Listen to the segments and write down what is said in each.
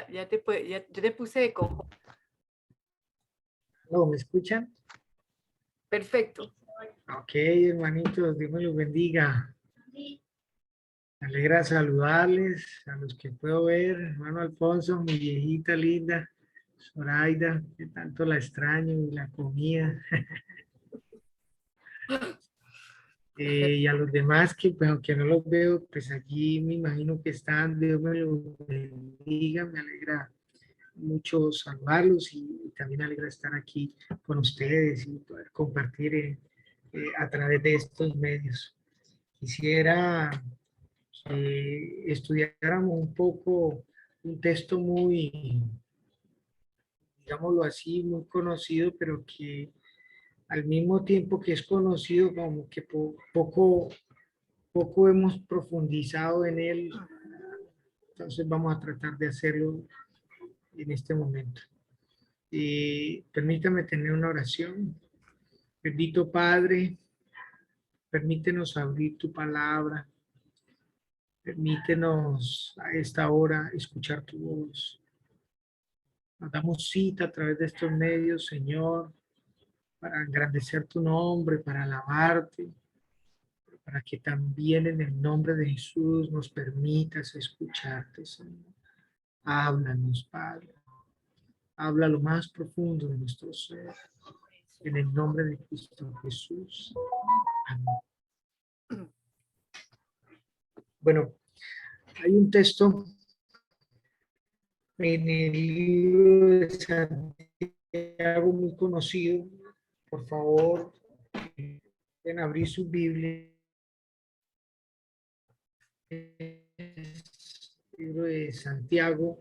yo te puse de cojo. ¿No me escuchan? Perfecto. Ok, hermanitos, Dios me los bendiga. Me alegra saludarles a los que puedo ver, hermano Alfonso, mi viejita linda, Zoraida, que tanto la extraño y la comida. Y a los demás que, pues, aunque no los veo, pues allí me imagino que están, Dios me los bendiga, me alegra mucho saludarlos y también me alegra estar aquí con ustedes y poder compartir a través de estos medios. Quisiera que estudiáramos un poco un texto muy, digámoslo así, muy conocido, pero que al mismo tiempo que es conocido, como que poco hemos profundizado en él. Entonces vamos a tratar de hacerlo en este momento. Permítame tener una oración. Bendito Padre, permítenos abrir tu palabra. Permítenos a esta hora escuchar tu voz. Nos damos cita a través de estos medios, Señor, para engrandecer tu nombre, para alabarte, para que también en el nombre de Jesús nos permitas escucharte, Señor. Háblanos, Padre. Habla lo más profundo de nuestro ser. En el nombre de Cristo Jesús. Amén. Bueno, hay un texto en el libro de Santiago muy conocido. Por favor, pueden abrir su Biblia. Libro de Santiago,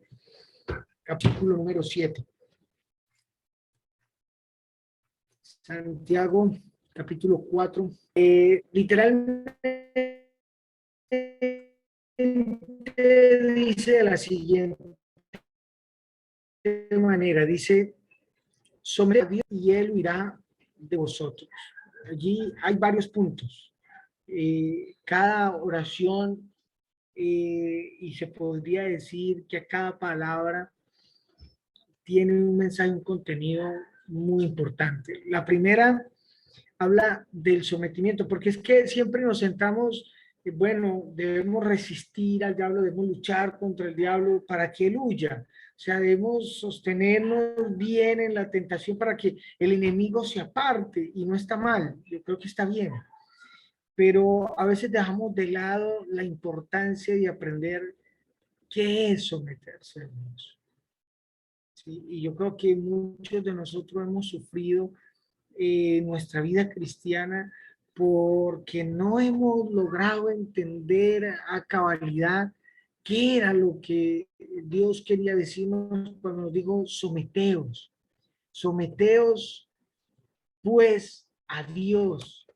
capítulo número 7. Santiago, capítulo 4. Literalmente dice de la siguiente manera, dice, someted a Dios y Él huirá de vosotros. Allí hay varios puntos. Cada oración, y se podría decir que a cada palabra tiene un mensaje, un contenido muy importante. La primera habla del sometimiento, porque es que siempre nos centramos, bueno, debemos resistir al diablo, debemos luchar contra el diablo para que él huya. O sea, debemos sostenernos bien en la tentación para que el enemigo se aparte y no está mal, yo creo que está bien. Pero a veces dejamos de lado la importancia de aprender qué es someterse a Dios. ¿Sí? Y yo creo que muchos de nosotros hemos sufrido nuestra vida cristiana porque no hemos logrado entender a cabalidad qué era lo que Dios quería decirnos cuando nos dijo someteos, someteos pues a Dios.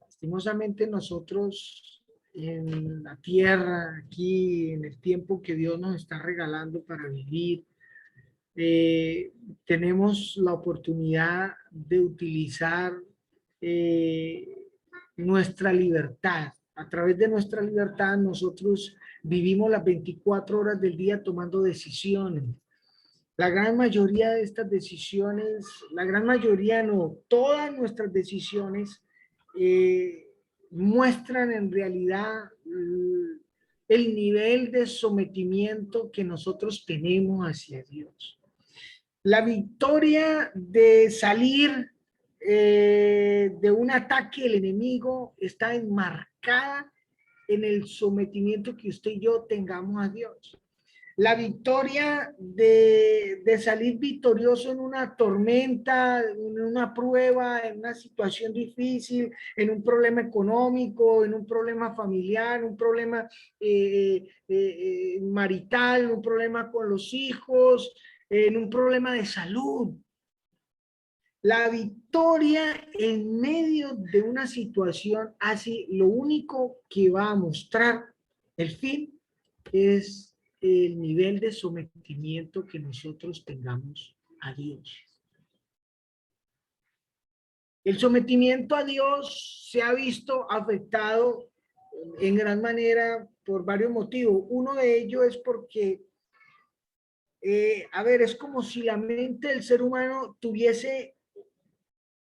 Lastimosamente nosotros en la tierra, aquí en el tiempo que Dios nos está regalando para vivir, eh, tenemos la oportunidad de utilizar eh, nuestra libertad. A través de nuestra libertad nosotros vivimos las 24 horas del día tomando decisiones. La gran mayoría de estas decisiones, la gran mayoría no, todas nuestras decisiones eh, muestran en realidad el nivel de sometimiento que nosotros tenemos hacia Dios. La victoria de salir de un ataque del enemigo está enmarcada en el sometimiento que usted y yo tengamos a Dios. La victoria de salir victorioso en una tormenta, en una prueba, en una situación difícil, en un problema económico, en un problema familiar, un problema marital, un problema con los hijos, en un problema de salud. La victoria en medio de una situación así, lo único que va a mostrar el fin es el nivel de sometimiento que nosotros tengamos a Dios. El sometimiento a Dios se ha visto afectado en gran manera por varios motivos. Uno de ellos es porque a ver, es como si la mente del ser humano tuviese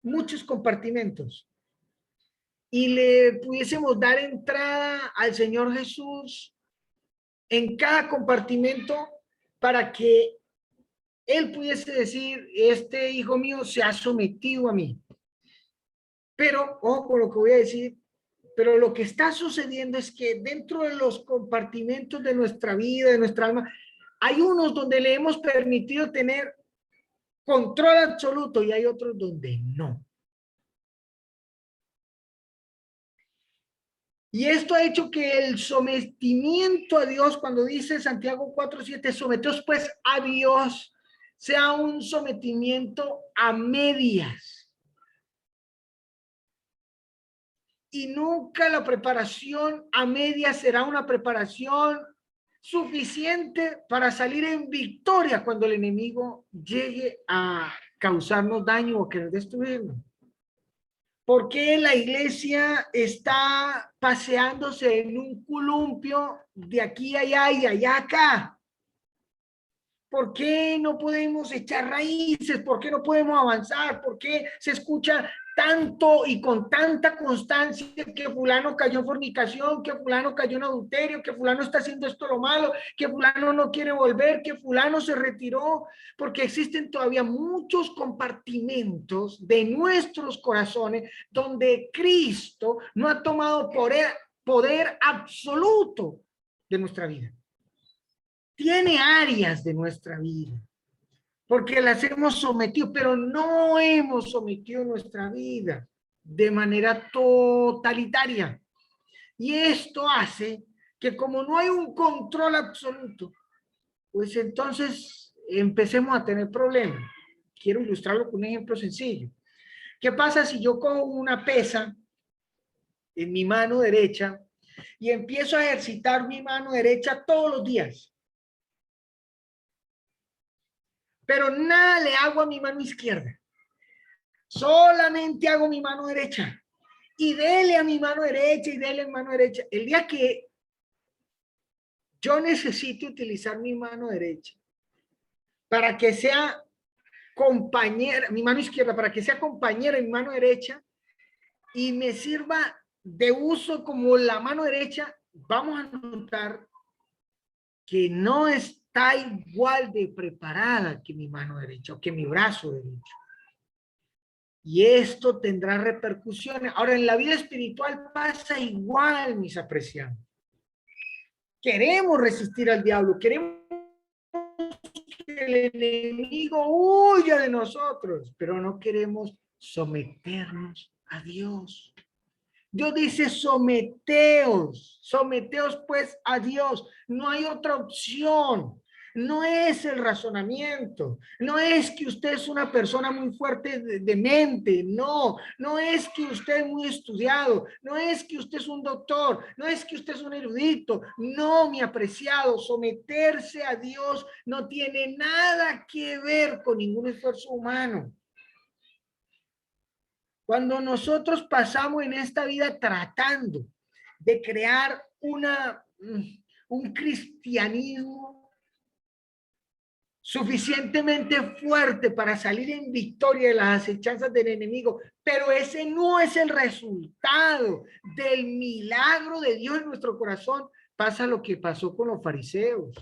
muchos compartimentos y le pudiésemos dar entrada al Señor Jesús en cada compartimento para que Él pudiese decir, este hijo mío se ha sometido a mí. Pero, ojo con lo que voy a decir, pero lo que está sucediendo es que dentro de los compartimentos de nuestra vida, de nuestra alma, hay unos donde le hemos permitido tener control absoluto y hay otros donde no. Y esto ha hecho que el sometimiento a Dios, cuando dice Santiago 4:7, someteos pues a Dios, sea un sometimiento a medias. Y nunca la preparación a medias será una preparación suficiente para salir en victoria cuando el enemigo llegue a causarnos daño o querer destruirnos. ¿Por qué la iglesia está paseándose en un columpio de aquí a allá y allá acá? ¿Por qué no podemos echar raíces? ¿Por qué no podemos avanzar? ¿Por qué se escucha tanto y con tanta constancia que fulano cayó en fornicación, que fulano cayó en adulterio, que fulano está haciendo esto lo malo, que fulano no quiere volver, que fulano se retiró? Porque existen todavía muchos compartimentos de nuestros corazones donde Cristo no ha tomado poder absoluto de nuestra vida. Tiene áreas de nuestra vida, porque las hemos sometido, pero no hemos sometido nuestra vida de manera totalitaria. Y esto hace que como no hay un control absoluto, pues entonces empecemos a tener problemas. Quiero ilustrarlo con un ejemplo sencillo. ¿Qué pasa si yo cojo una pesa en mi mano derecha y empiezo a ejercitar mi mano derecha todos los días? Pero nada le hago a mi mano izquierda. Solamente hago mi mano derecha. Y dele a mi mano derecha y dele a mi mano derecha. El día que yo necesite utilizar mi mano derecha para que sea compañera, mi mano izquierda, para que sea compañera de mi mano derecha y me sirva de uso como la mano derecha, vamos a notar que no está igual de preparada que mi mano derecha o que mi brazo derecho. Y esto tendrá repercusiones. Ahora, en la vida espiritual pasa igual, mis apreciados. Queremos resistir al diablo, queremos que el enemigo huya de nosotros, pero no queremos someternos a Dios. Dios dice, someteos pues a Dios. No hay otra opción. No es el razonamiento, no es que usted es una persona muy fuerte de mente, no es que usted es muy estudiado, no es que usted es un doctor, no es que usted es un erudito, no, mi apreciado, someterse a Dios no tiene nada que ver con ningún esfuerzo humano. Cuando nosotros pasamos en esta vida tratando de crear un cristianismo suficientemente fuerte para salir en victoria de las acechanzas del enemigo, pero ese no es el resultado del milagro de Dios en nuestro corazón, pasa lo que pasó con los fariseos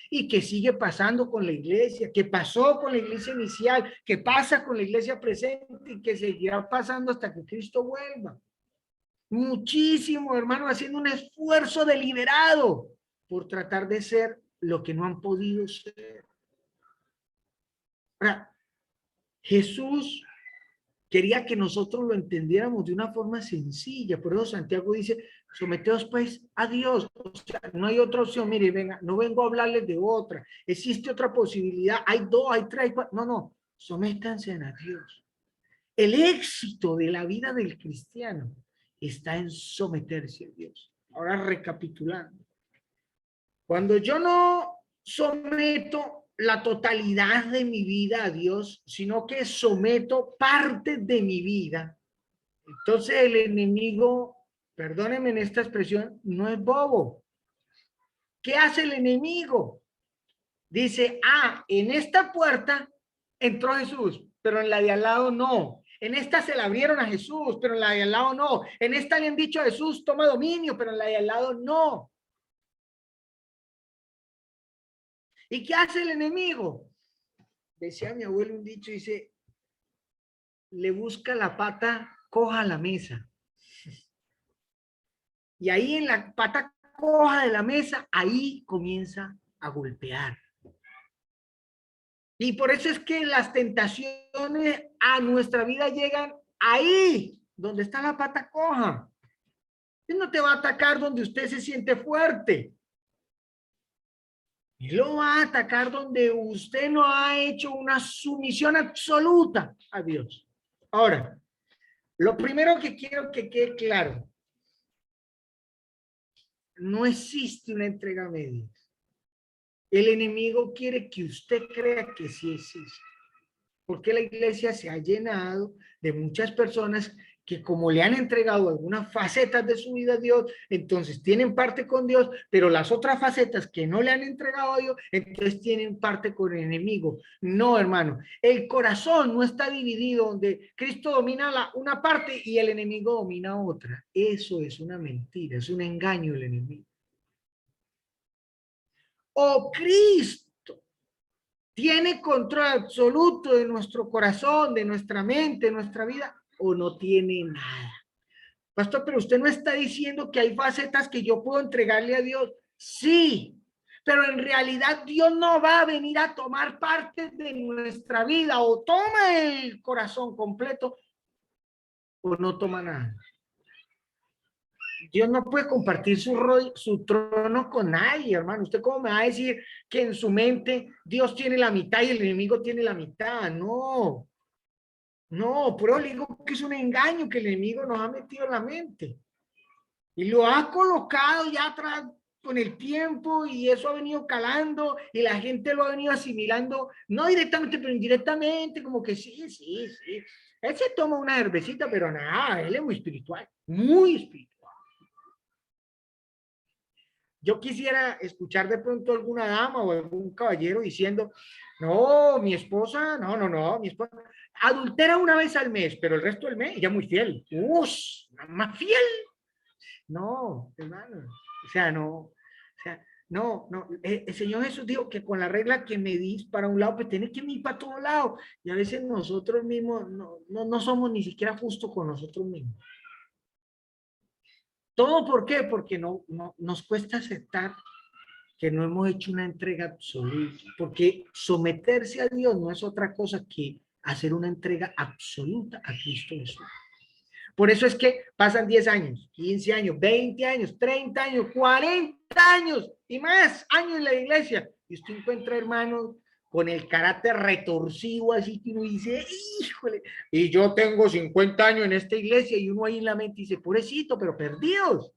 y que sigue pasando con la iglesia, que pasó con la iglesia inicial, que pasa con la iglesia presente y que seguirá pasando hasta que Cristo vuelva. Muchísimo, hermano, haciendo un esfuerzo deliberado por tratar de ser lo que no han podido ser. Ahora, Jesús quería que nosotros lo entendiéramos de una forma sencilla. Por eso Santiago dice, someteos pues a Dios. O sea, no hay otra opción. Mire, venga, no vengo a hablarles de otra. Existe otra posibilidad. Hay dos, hay tres. No. Sométanse a Dios. El éxito de la vida del cristiano está en someterse a Dios. Ahora recapitulando. Cuando yo no someto la totalidad de mi vida a Dios, sino que someto parte de mi vida, entonces el enemigo, perdónenme en esta expresión, no es bobo. ¿Qué hace el enemigo? dice, en esta puerta entró Jesús, pero en la de al lado no. En esta se la abrieron a Jesús, pero en la de al lado no. En esta le han dicho a Jesús, toma dominio, pero en la de al lado no. ¿Y qué hace el enemigo? Decía mi abuelo un dicho, dice, le busca la pata coja a la mesa. Y ahí en la pata coja de la mesa, ahí comienza a golpear. Y por eso es que las tentaciones a nuestra vida llegan ahí, donde está la pata coja. Él no te va a atacar donde usted se siente fuerte. Él lo va a atacar donde usted no ha hecho una sumisión absoluta a Dios. Ahora, lo primero que quiero que quede claro, no existe una entrega media. El enemigo quiere que usted crea que sí existe. Porque la iglesia se ha llenado de muchas personas que como le han entregado algunas facetas de su vida a Dios, entonces tienen parte con Dios, pero las otras facetas que no le han entregado a Dios, entonces tienen parte con el enemigo. No, hermano, el corazón no está dividido donde Cristo domina una parte y el enemigo domina otra. Eso es una mentira, es un engaño del enemigo. O Cristo tiene control absoluto de nuestro corazón, de nuestra mente, de nuestra vida, o no tiene nada. Pastor, pero usted no está diciendo que hay facetas que yo puedo entregarle a Dios. Sí, pero en realidad Dios no va a venir a tomar parte de nuestra vida, o toma el corazón completo o no toma nada. Dios no puede compartir su trono con nadie, hermano. ¿Usted cómo me va a decir que en su mente Dios tiene la mitad y el enemigo tiene la mitad? No, no, pero le digo que es un engaño que el enemigo nos ha metido en la mente. Y lo ha colocado ya atrás con el tiempo y eso ha venido calando y la gente lo ha venido asimilando, no directamente, pero indirectamente, como que sí, sí, sí. Él se toma una cervecita, pero nada, él es muy espiritual, muy espiritual. Yo quisiera escuchar de pronto alguna dama o algún caballero diciendo, no, mi esposa, no, mi esposa adultera una vez al mes, pero el resto del mes ella muy fiel. ¡Ush! ¿Más fiel? No, hermano. O sea, no. El Señor Jesús dijo que con la regla que medís para un lado, pues tienes que medir para todo lado. Y a veces nosotros mismos no somos ni siquiera justos con nosotros mismos. ¿Todo por qué? Porque no nos cuesta aceptar que no hemos hecho una entrega absoluta, porque someterse a Dios no es otra cosa que hacer una entrega absoluta a Cristo Jesús. Por eso es que pasan 10 años, 15 años, 20 años, 30 años, 40 años y más años en la iglesia. Y usted encuentra hermanos con el carácter retorcido, así que uno dice, híjole, y yo tengo 50 años en esta iglesia y uno ahí en la mente dice, pobrecito, pero perdidos.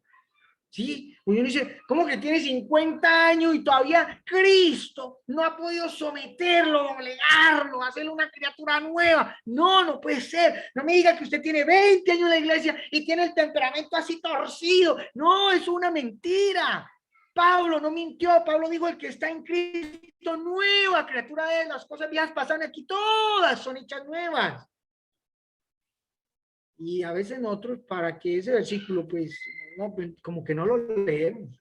¿Sí? Uno dice, ¿cómo que tiene 50 años y todavía Cristo no ha podido someterlo, doblegarlo, hacerle una criatura nueva? No puede ser. No me diga que usted tiene 20 años en la iglesia y tiene el temperamento así torcido. No, es una mentira. Pablo no mintió. Pablo dijo, el que está en Cristo, nueva criatura de él. Las cosas viejas pasan aquí, todas son hechas nuevas. Y a veces nosotros, para que ese versículo, pues, como que no lo leemos,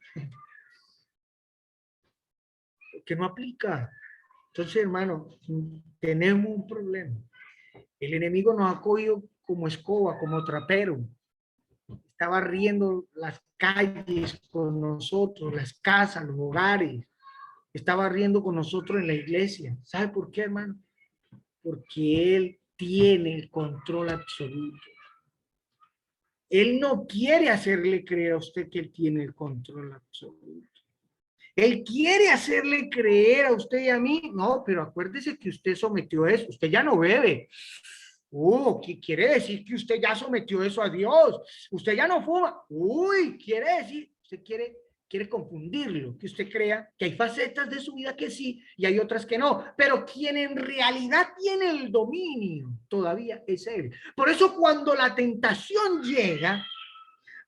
que no aplica. Entonces, hermano, tenemos un problema. El enemigo nos ha cogido como escoba, como trapero. Está barriendo las calles con nosotros, las casas, los hogares. Está barriendo con nosotros en la iglesia. ¿Sabe por qué, hermano? Porque él tiene el control absoluto. Él no quiere hacerle creer a usted que él tiene el control absoluto. Él quiere hacerle creer a usted y a mí. No, pero acuérdese que usted sometió eso. Usted ya no bebe. ¿Qué quiere decir que usted ya sometió eso a Dios? Usted ya no fuma. Quiere decir, usted quiere confundirlo, que usted crea que hay facetas de su vida que sí y hay otras que no, pero quien en realidad tiene el dominio todavía es él. Por eso cuando la tentación llega,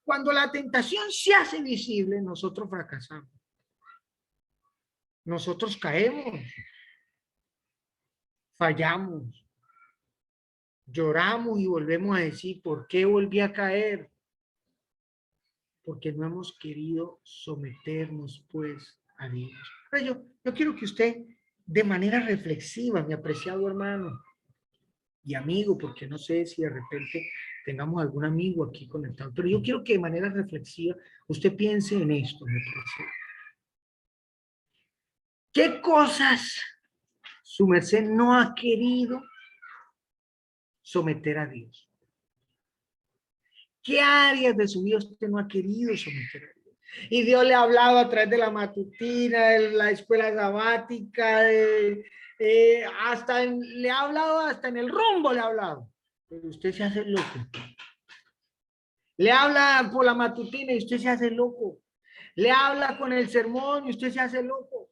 cuando la tentación se hace visible, nosotros fracasamos. nosotros caemos, fallamos, lloramos y volvemos a decir, ¿por qué volví a caer? Porque no hemos querido someternos, pues, a Dios. Pero yo quiero que usted, de manera reflexiva, mi apreciado hermano y amigo, porque no sé si de repente tengamos algún amigo aquí conectado, pero yo quiero que de manera reflexiva usted piense en esto, me parece. ¿Qué cosas su merced no ha querido someter a Dios? ¿Qué áreas de su vida usted no ha querido someter a Dios? Y Dios le ha hablado a través de la matutina, de la escuela sabática, le ha hablado hasta en el rumbo, le ha hablado. Pero usted se hace loco. Le habla por la matutina y usted se hace loco. Le habla con el sermón y usted se hace loco.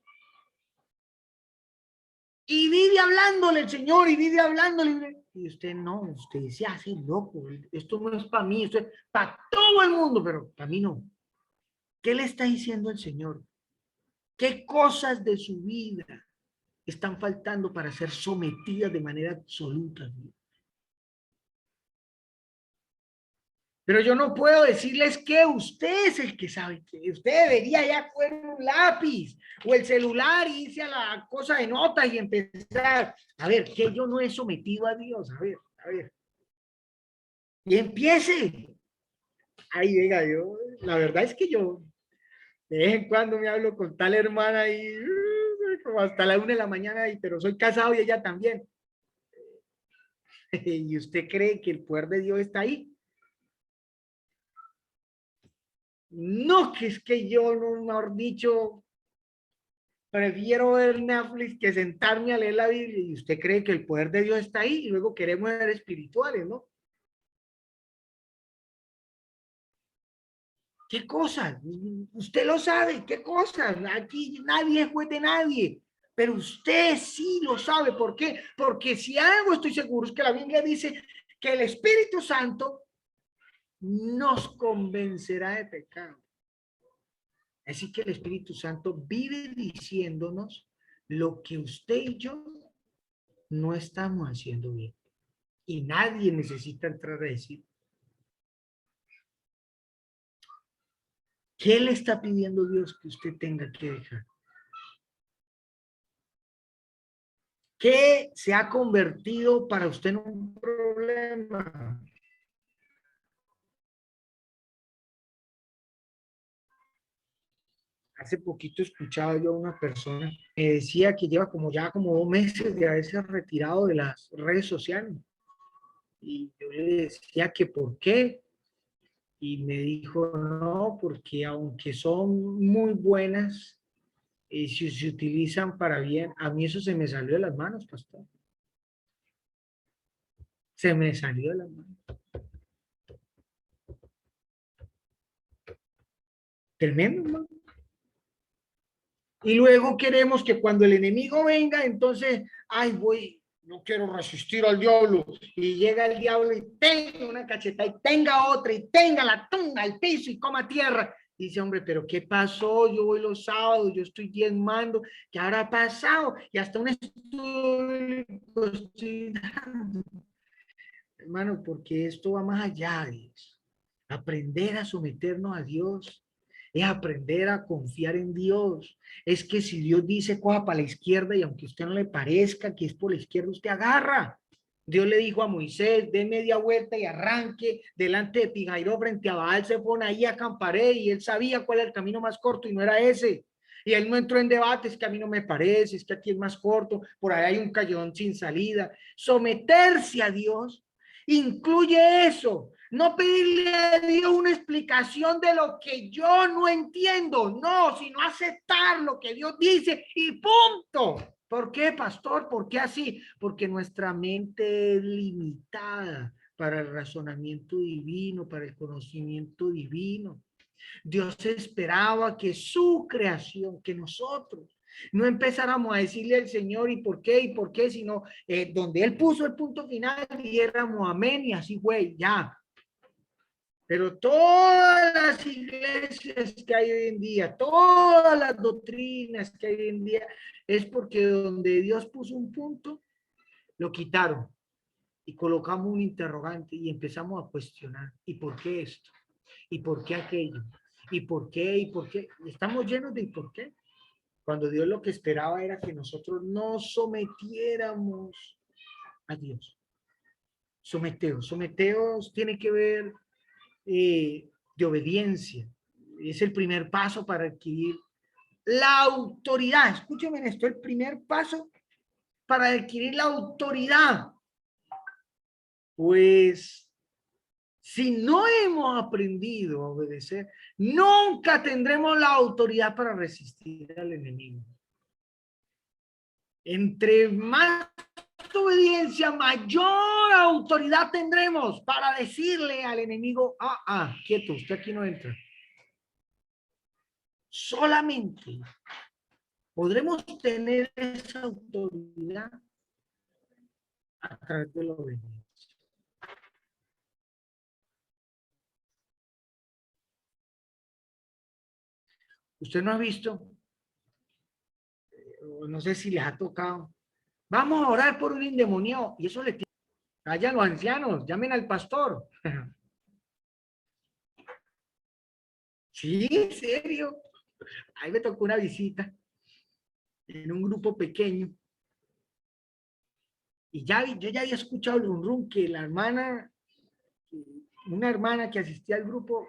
Y vive hablándole el Señor y vive hablándole. Y usted no, usted se hace loco. Esto no es para mí, esto es para todo el mundo, pero para mí no. ¿Qué le está diciendo el Señor? ¿Qué cosas de su vida están faltando para ser sometidas de manera absoluta? Pero yo no puedo decirles que usted es el que sabe, que usted debería ya coger un lápiz o el celular y irse a la cosa de notas y empezar. A ver, que yo no he sometido a Dios. A ver. Y empiece. Ay, venga, yo, la verdad es que yo de vez en cuando me hablo con tal hermana y como hasta la 1 de la mañana, pero soy casado y ella también. ¿Y usted cree que el poder de Dios está ahí? No, que es que yo, no, mejor dicho, prefiero ver Netflix que sentarme a leer la Biblia. Y usted cree que el poder de Dios está ahí y luego queremos ser espirituales, ¿no? ¿Qué cosas? Usted lo sabe, ¿qué cosas? Aquí nadie es juez de nadie, pero usted sí lo sabe. ¿Por qué? Porque si algo estoy seguro es que la Biblia dice que el Espíritu Santo nos convencerá de pecado. Así que el Espíritu Santo vive diciéndonos lo que usted y yo no estamos haciendo bien. Y nadie necesita entrar a decir, ¿qué le está pidiendo Dios que usted tenga que dejar? ¿Qué se ha convertido para usted en un problema? Hace poquito escuchaba yo a una persona que decía que lleva como 2 meses de haberse retirado de las redes sociales. Y yo le decía que por qué. Y me dijo, no, porque aunque son muy buenas, si se utilizan para bien, a mí eso se me salió de las manos, pastor. Se me salió de las manos. Tremendo, ¿no? Y luego queremos que cuando el enemigo venga, entonces, ay, no quiero resistir al diablo. Y llega el diablo y tenga una cacheta y tenga otra y tenga la tunga al piso y coma tierra. Y dice, hombre, pero ¿qué pasó? Yo voy los sábados, yo estoy diezmando, ¿qué habrá pasado? Y hasta un estudio estoy dando. Hermano, porque esto va más allá de eso. Aprender a someternos a Dios es aprender a confiar en Dios. Es que si Dios dice coja para la izquierda y aunque a usted no le parezca que es por la izquierda, usted agarra. Dios le dijo a Moisés, dé media vuelta y arranque delante de Pijairo frente a Baal Zephón, ahí acamparé, y él sabía cuál era el camino más corto y no era ese. Y él no entró en debates, que a mí no me parece, es que aquí es más corto, por ahí hay un callejón sin salida. Someterse a Dios incluye eso, no pedirle a Dios una explicación de lo que yo no entiendo, no, sino aceptar lo que Dios dice y punto. ¿Por qué, pastor? ¿Por qué así? Porque nuestra mente es limitada para el razonamiento divino, para el conocimiento divino. Dios esperaba que su creación, que nosotros no empezáramos a decirle al Señor y por qué, sino donde Él puso el punto final, diéramos amén y así fue, ya. Pero todas las iglesias que hay hoy en día, todas las doctrinas que hay hoy en día, es porque donde Dios puso un punto, lo quitaron y colocamos un interrogante y empezamos a cuestionar. ¿Y por qué esto? ¿Y por qué aquello? ¿Y por qué? ¿Y por qué? Estamos llenos de ¿y por qué? Cuando Dios lo que esperaba era que nosotros nos sometiéramos a Dios. Someteos tiene que ver de obediencia. Es el primer paso para adquirir la autoridad. Escúcheme esto, el primer paso para adquirir la autoridad. Pues si no hemos aprendido a obedecer, nunca tendremos la autoridad para resistir al enemigo. Entre más obediencia, mayor autoridad tendremos para decirle al enemigo, quieto, usted aquí no entra. Solamente podremos tener esa autoridad a través de la obediencia. Usted no ha visto, no sé si les ha tocado, vamos a orar por un endemoniado, y eso le tiene, vayan los ancianos, llamen al pastor. Sí, en serio. Ahí me tocó una visita en un grupo pequeño, y yo ya había escuchado el rum que la hermana, una hermana que asistía al grupo,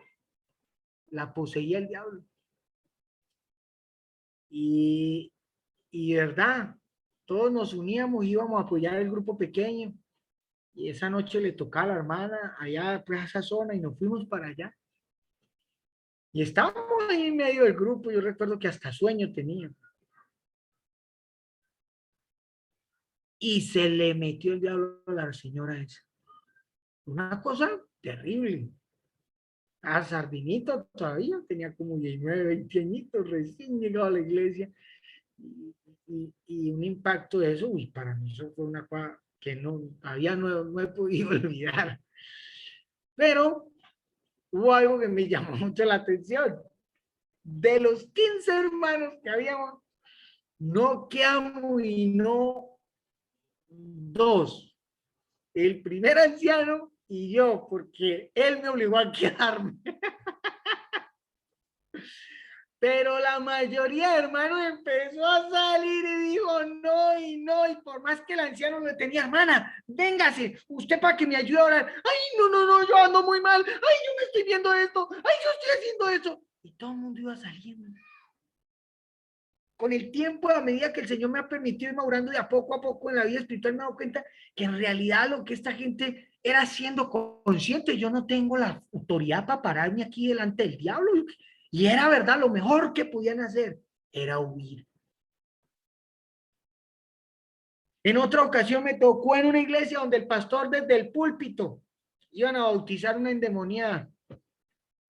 la poseía el diablo. Y de verdad, todos nos uníamos, íbamos a apoyar el grupo pequeño, y esa noche le tocaba a la hermana allá, pues a esa zona, y nos fuimos para allá. Y estábamos ahí en medio del grupo, yo recuerdo que hasta sueño tenía. Y se le metió el diablo a la señora esa. Una cosa terrible. A Sardinito todavía, tenía como 19, 20 añitos, recién llegado a la iglesia. Y un impacto de eso, para mí eso fue una cosa que no he podido olvidar. Pero hubo algo que me llamó mucho la atención. De los 15 hermanos que habíamos, no quedamos y no dos. El primer anciano y yo, porque él me obligó a quedarme. Pero la mayoría de hermanos empezó a salir y dijo no y no, y por más que el anciano le tenía, hermana, véngase, usted para que me ayude a orar. Ay, no, yo ando muy mal. Ay, yo me estoy viendo esto. Ay, yo estoy haciendo esto. Y todo el mundo iba saliendo. Con el tiempo, a medida que el Señor me ha permitido ir madurando de a poco en la vida espiritual, me he dado cuenta que en realidad lo que esta gente era siendo consciente, yo no tengo la autoridad para pararme aquí delante del diablo. Y era verdad, lo mejor que podían hacer era huir. En otra ocasión me tocó en una iglesia donde el pastor desde el púlpito iban a bautizar una endemoniada.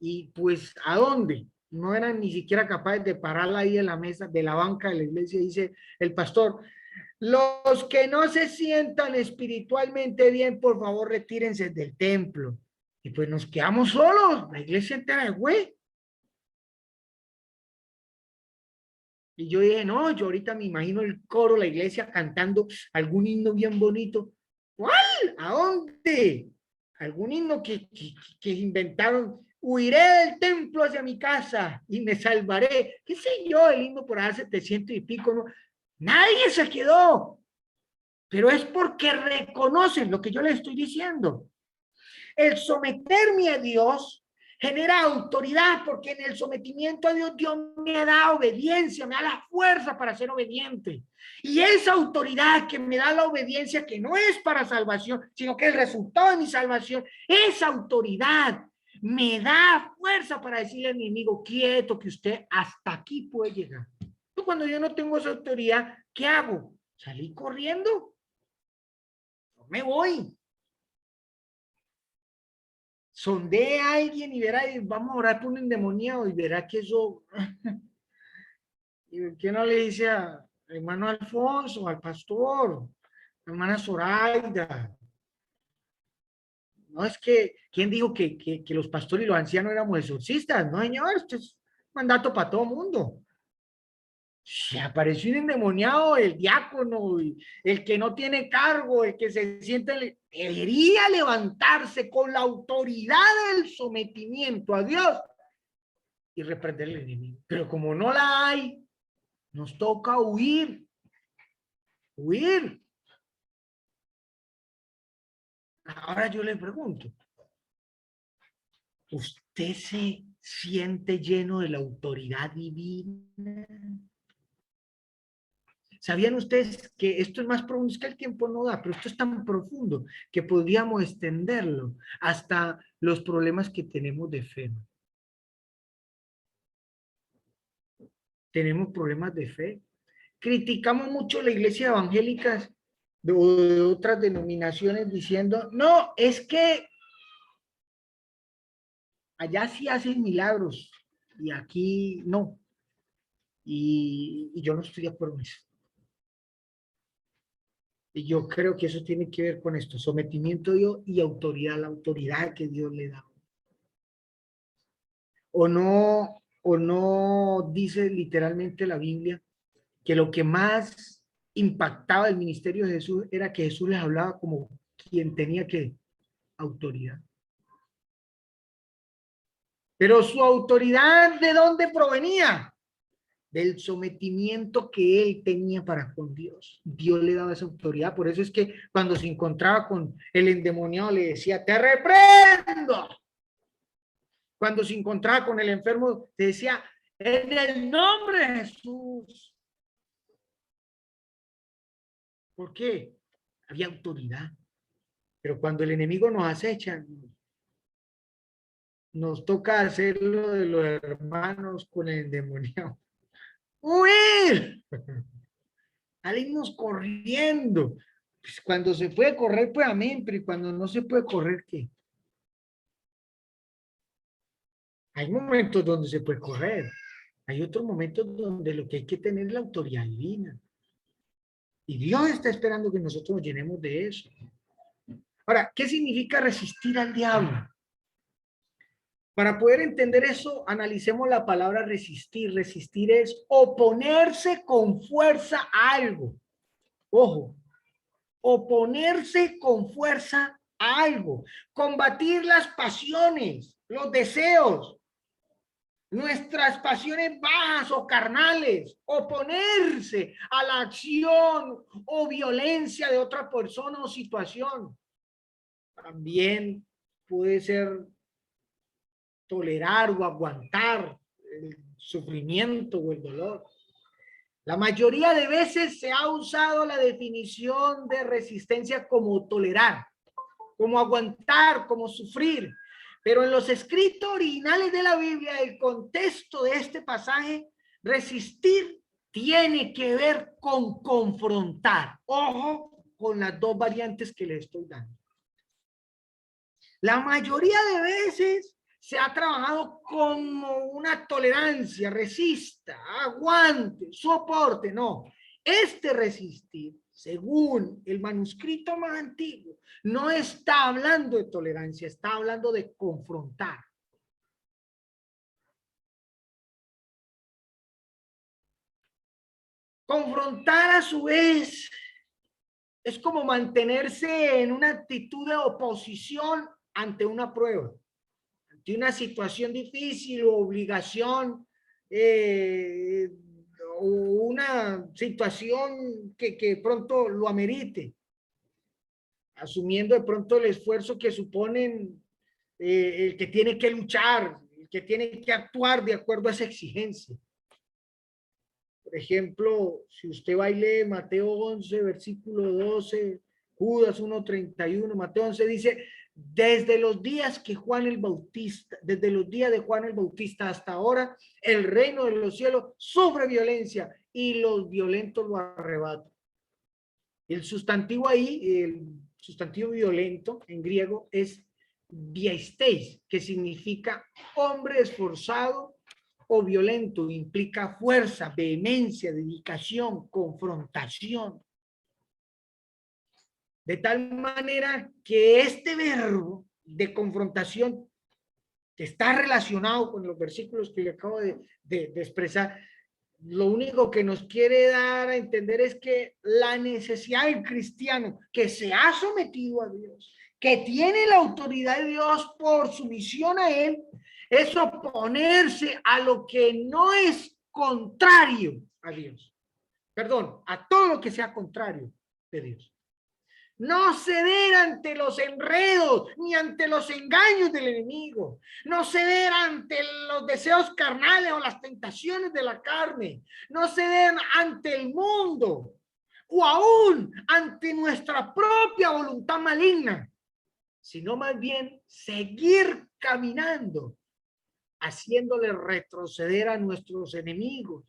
Y pues, ¿a dónde? No eran ni siquiera capaces de pararla ahí en la mesa, de la banca de la iglesia, dice el pastor. Los que no se sientan espiritualmente bien, por favor, retírense del templo. Y pues nos quedamos solos, la iglesia entera de güey. Y yo dije, no, yo ahorita me imagino el coro, la iglesia cantando algún himno bien bonito. ¿Cuál? ¿A dónde? Algún himno que inventaron. Huiré del templo hacia mi casa y me salvaré. ¿Qué sé yo? El himno por allá 700 y pico, ¿no? Nadie se quedó. Pero es porque reconocen lo que yo les estoy diciendo. El someterme a Dios genera autoridad, porque en el sometimiento a Dios, Dios me da obediencia, me da la fuerza para ser obediente. Y esa autoridad que me da la obediencia, que no es para salvación, sino que es el resultado de mi salvación, esa autoridad me da fuerza para decirle al enemigo, quieto, que usted hasta aquí puede llegar. Cuando yo no tengo esa autoridad, ¿qué hago? ¿Salí corriendo? No me voy. Sondee a alguien y verá, vamos a orar por un endemoniado y verá que eso, ¿y qué no le dice a hermano Alfonso, al pastor, a hermana Zoraida, no es que, ¿quién dijo que los pastores y los ancianos éramos exorcistas? No, señor, esto es mandato para todo mundo. Se apareció un endemoniado, el diácono, el que no tiene cargo, el que se siente, debería levantarse con la autoridad del sometimiento a Dios y reprender al enemigo. Pero como no la hay, nos toca huir, huir. Ahora yo le pregunto, ¿usted se siente lleno de la autoridad divina? ¿Sabían ustedes que esto es más profundo? Es que el tiempo no da, pero esto es tan profundo que podríamos extenderlo hasta los problemas que tenemos de fe. Tenemos problemas de fe. Criticamos mucho la iglesia evangélica de otras denominaciones diciendo, no, es que allá sí hacen milagros y aquí no. Y yo no estoy de acuerdo con eso. Y yo creo que eso tiene que ver con esto, sometimiento a Dios y autoridad, la autoridad que Dios le da. O no dice literalmente la Biblia que lo que más impactaba el ministerio de Jesús era que Jesús les hablaba como quien tenía que autoridad. Pero su autoridad, ¿de dónde provenía? Del sometimiento que él tenía para con Dios. Dios le daba esa autoridad. Por eso es que cuando se encontraba con el endemoniado le decía, te reprendo. Cuando se encontraba con el enfermo le decía, en el nombre de Jesús. ¿Por qué? Había autoridad. Pero cuando el enemigo nos acecha, nos toca hacerlo de los hermanos con el endemoniado. ¡Huir! Salimos corriendo. Pues cuando se puede correr, pues amén, pero cuando no se puede correr, ¿qué? Hay momentos donde se puede correr. Hay otros momentos donde lo que hay que tener es la autoridad divina. Y Dios está esperando que nosotros nos llenemos de eso. Ahora, ¿qué significa resistir al diablo? Para poder entender eso, analicemos la palabra resistir. Resistir es oponerse con fuerza a algo. Ojo, oponerse con fuerza a algo. Combatir las pasiones, los deseos, nuestras pasiones bajas o carnales. Oponerse a la acción o violencia de otra persona o situación. También puede ser tolerar o aguantar el sufrimiento o el dolor. La mayoría de veces se ha usado la definición de resistencia como tolerar, como aguantar, como sufrir. Pero en los escritos originales de la Biblia, el contexto de este pasaje, resistir tiene que ver con confrontar. Ojo con las dos variantes que le estoy dando. La mayoría de veces se ha trabajado como una tolerancia, resista, aguante, soporte. No, este resistir, según el manuscrito más antiguo, no está hablando de tolerancia, está hablando de confrontar. Confrontar a su vez es como mantenerse en una actitud de oposición ante una prueba, ante una situación difícil o obligación o una situación que pronto lo amerite, asumiendo de pronto el esfuerzo que suponen el que tiene que luchar, el que tiene que actuar de acuerdo a esa exigencia. Por ejemplo, si usted va y lee Mateo 11, versículo 12, Judas 1:31, Mateo 11 dice, desde los días que Juan el Bautista, desde los días de Juan el Bautista hasta ahora, el reino de los cielos sufre violencia y los violentos lo arrebatan. El sustantivo ahí, el sustantivo violento en griego es diasteis, que significa hombre esforzado o violento, implica fuerza, vehemencia, dedicación, confrontación. De tal manera que este verbo de confrontación que está relacionado con los versículos que le acabo de expresar, lo único que nos quiere dar a entender es que la necesidad del cristiano que se ha sometido a Dios, que tiene la autoridad de Dios por sumisión a Él, es oponerse a lo que no es contrario a Dios. Perdón, a todo lo que sea contrario de Dios. No ceder ante los enredos ni ante los engaños del enemigo. No ceder ante los deseos carnales o las tentaciones de la carne. No ceder ante el mundo o aún ante nuestra propia voluntad maligna, sino más bien seguir caminando, haciéndole retroceder a nuestros enemigos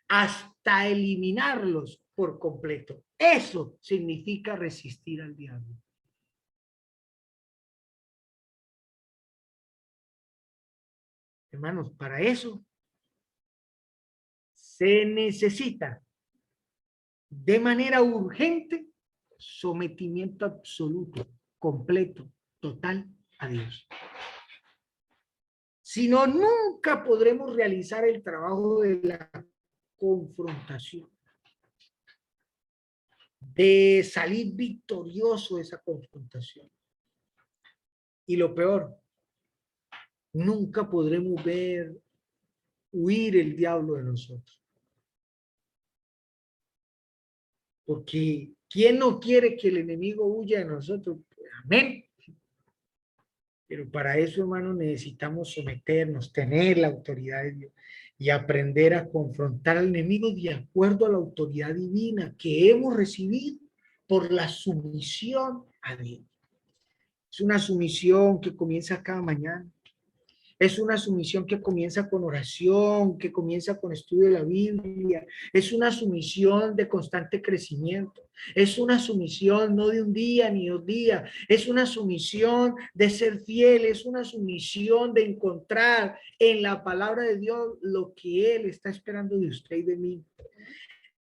hasta eliminarlos por completo. Eso significa resistir al diablo. Hermanos, para eso se necesita de manera urgente sometimiento absoluto, completo, total a Dios. Si no, nunca podremos realizar el trabajo de la confrontación, de salir victorioso de esa confrontación. Y lo peor, nunca podremos ver huir el diablo de nosotros. Porque ¿quién no quiere que el enemigo huya de nosotros? Amén. Pero para eso, hermano, necesitamos someternos, tener la autoridad de Dios y aprender a confrontar al enemigo de acuerdo a la autoridad divina que hemos recibido por la sumisión a Dios. Es una sumisión que comienza cada mañana. Es una sumisión que comienza con oración, que comienza con estudio de la Biblia. Es una sumisión de constante crecimiento. Es una sumisión no de un día ni 2 días. Es una sumisión de ser fiel. Es una sumisión de encontrar en la palabra de Dios lo que Él está esperando de usted y de mí.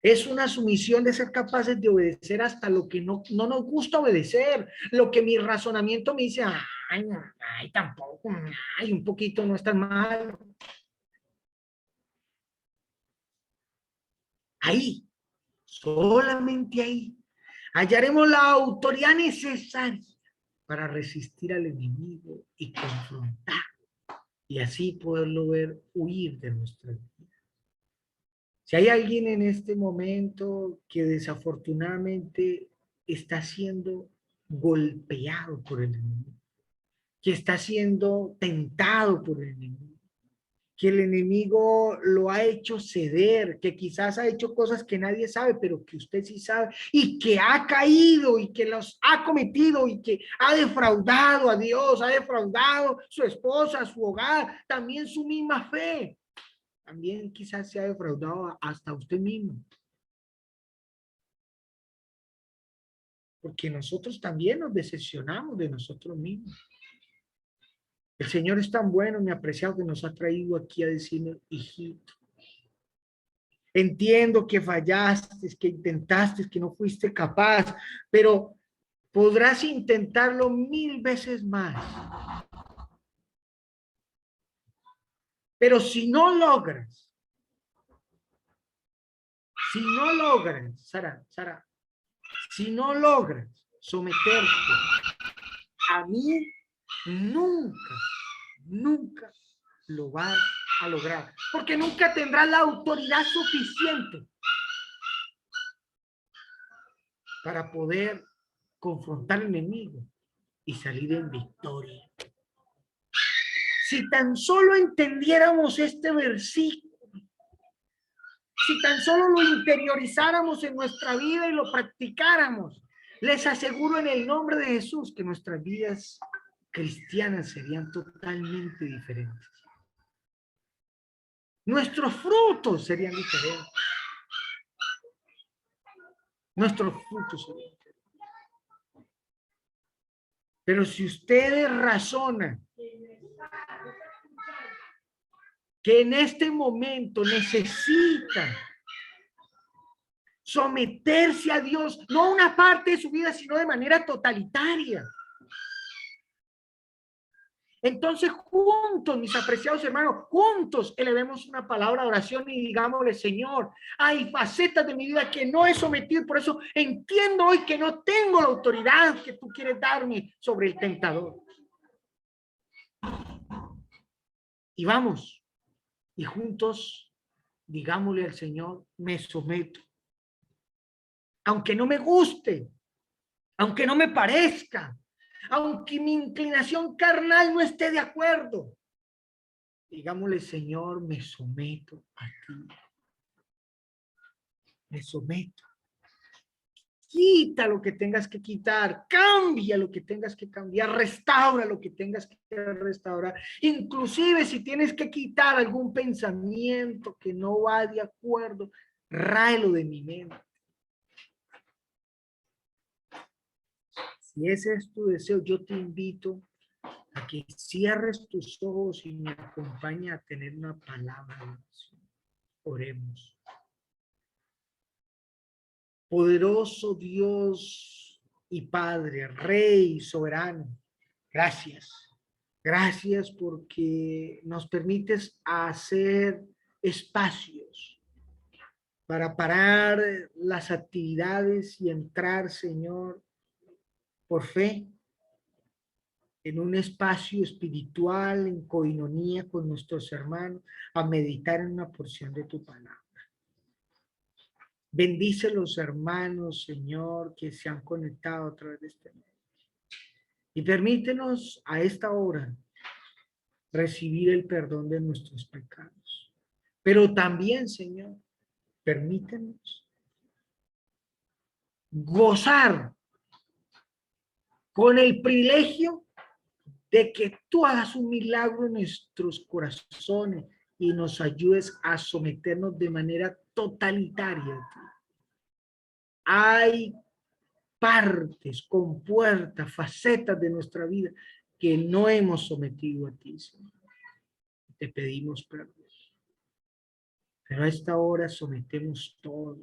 Es una sumisión de ser capaces de obedecer hasta lo que no nos gusta obedecer, lo que mi razonamiento me dice, ay, tampoco, ay, un poquito no es tan malo. Ahí, solamente ahí, hallaremos la autoridad necesaria para resistir al enemigo y confrontar, y así poderlo ver huir de nuestra vida. Si hay alguien en este momento que desafortunadamente está siendo golpeado por el enemigo, que está siendo tentado por el enemigo, que el enemigo lo ha hecho ceder, que quizás ha hecho cosas que nadie sabe, pero que usted sí sabe, y que ha caído y que los ha cometido y que ha defraudado a Dios, ha defraudado su esposa, su hogar, también su misma fe. También quizás se ha defraudado hasta usted mismo. Porque nosotros también nos decepcionamos de nosotros mismos. El Señor es tan bueno y apreciado que nos ha traído aquí a decirnos, hijito, entiendo que fallaste, que intentaste, que no fuiste capaz, pero podrás intentarlo 1000 veces más. Pero si no logras, Sara, si no logras someterte a mí, nunca lo vas a lograr, porque nunca tendrás la autoridad suficiente para poder confrontar al enemigo y salir en victoria. Si tan solo entendiéramos este versículo, si tan solo lo interiorizáramos en nuestra vida y lo practicáramos, les aseguro en el nombre de Jesús que nuestras vidas cristianas serían totalmente diferentes. Nuestros frutos serían diferentes. Nuestros frutos serían diferentes. Pero si ustedes razonan que en este momento necesitan someterse a Dios, no una parte de su vida, sino de manera totalitaria, Entonces, juntos, mis apreciados hermanos, juntos elevemos una palabra de oración y digámosle, Señor, hay facetas de mi vida que no he sometido, por eso entiendo hoy que no tengo la autoridad que tú quieres darme sobre el tentador. Y vamos, y juntos digámosle al Señor, me someto. Aunque no me guste, aunque no me parezca, aunque mi inclinación carnal no esté de acuerdo, digámosle, Señor, me someto a ti. Me someto. Quita lo que tengas que quitar, cambia lo que tengas que cambiar, restaura lo que tengas que restaurar. Inclusive si tienes que quitar algún pensamiento que no va de acuerdo, ráelo de mi mente. Si ese es tu deseo, yo te invito a que cierres tus ojos y me acompañe a tener una palabra de oración. Oremos. Poderoso Dios y Padre, Rey soberano, gracias. Gracias porque nos permites hacer espacios para parar las actividades y entrar, Señor, por fe, en un espacio espiritual, en coinonía con nuestros hermanos, a meditar en una porción de tu palabra. Bendice los hermanos, Señor, que se han conectado a través de este medio. Y permítenos a esta hora recibir el perdón de nuestros pecados. Pero también, Señor, permítenos gozar con el privilegio de que tú hagas un milagro en nuestros corazones y nos ayudes a someternos de manera totalitaria a ti. Hay partes, compuertas, facetas de nuestra vida que no hemos sometido a ti, Señor. Te pedimos perdón. Pero a esta hora sometemos todo.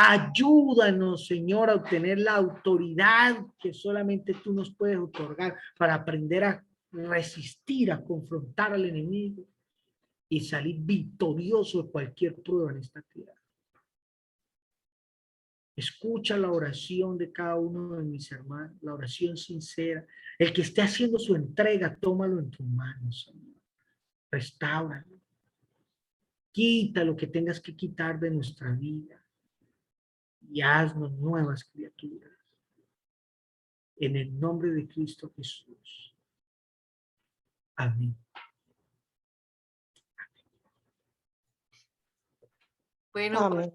Ayúdanos, Señor, a obtener la autoridad que solamente tú nos puedes otorgar para aprender a resistir, a confrontar al enemigo y salir victorioso de cualquier prueba en esta tierra. Escucha la oración de cada uno de mis hermanos, la oración sincera. El que esté haciendo su entrega, tómalo en tus manos, Señor. Restáuralo. Quita lo que tengas que quitar de nuestra vida y haznos nuevas criaturas. En el nombre de Cristo Jesús. Amén. Bueno, Amén.